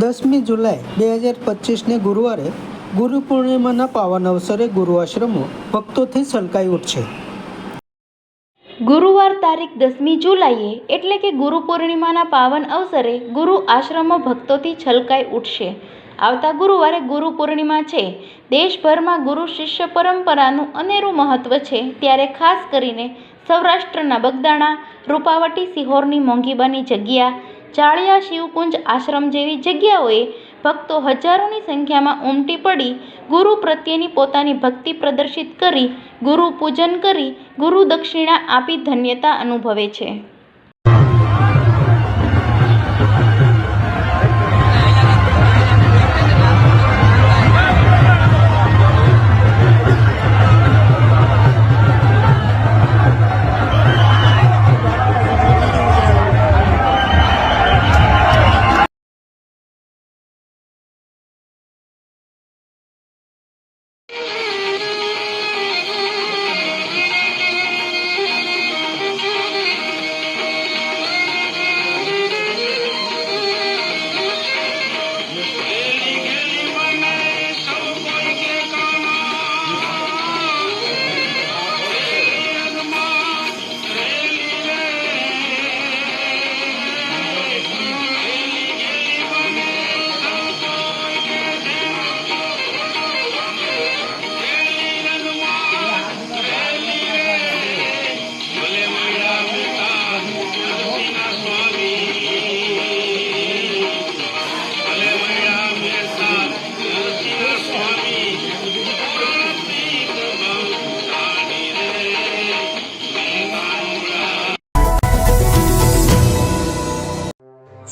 10મી જુલાઈ 2025ને ગુરુવારે ગુરુ પૂર્ણિમાના પાવન અવસરે ગુરુ આશ્રમો ભક્તોથી છલકાઈ ઉઠશે। ગુરુવાર તારીખ 10મી જુલાઈએ એટલે કે ગુરુ પૂર્ણિમાના પાવન અવસરે ગુરુ આશ્રમો ભક્તોથી છલકાઈ ઉઠશે। આવતા ગુરુવારે ગુરુ પૂર્ણિમા છે। દેશભરમાં ગુરુ શિષ્ય પરંપરાનું અનેરું મહત્વ છે, ત્યારે ખાસ કરીને સૌરાષ્ટ્રના બગદાણા, રૂપાવટી, સિહોરની મોંઘીબાની જગ્યા, ચાળિયા, શિવકુંજ આશ્રમ જેવી જગ્યાઓએ ભક્તો હજારોની સંખ્યામાં ઉમટી પડી ગુરુ પ્રત્યેની પોતાની ભક્તિ પ્રદર્શિત કરી, ગુરુ પૂજન કરી, ગુરુ દક્ષિણા આપી ધન્યતા અનુભવે છે।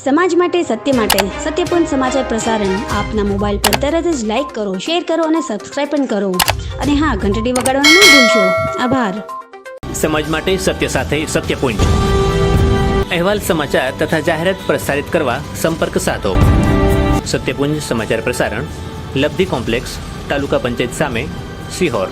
સમાજ માટે, સત્ય માટે, સત્યપૂર્ણ સમાચાર પ્રસારણ આપના મોબાઈલ પર તરત જ લાઈક કરો, શેર કરો અને સબસ્ક્રાઈબ પણ કરો, અને હા, ઘંટડી વગાડવાનું ન ભૂલશો। આભાર। સમાજ માટે સત્ય સાથે સત્યપૂર્ણ અહેવાલ, સમાચાર તથા જાહેરાત પ્રસારિત કરવા સંપર્ક સાધો। સત્યપુંજ સમાચાર પ્રસારણ, લબ્ધિ કોમ્પ્લેક્સ, તાલુકા પંચાયત સામે, સિહોર।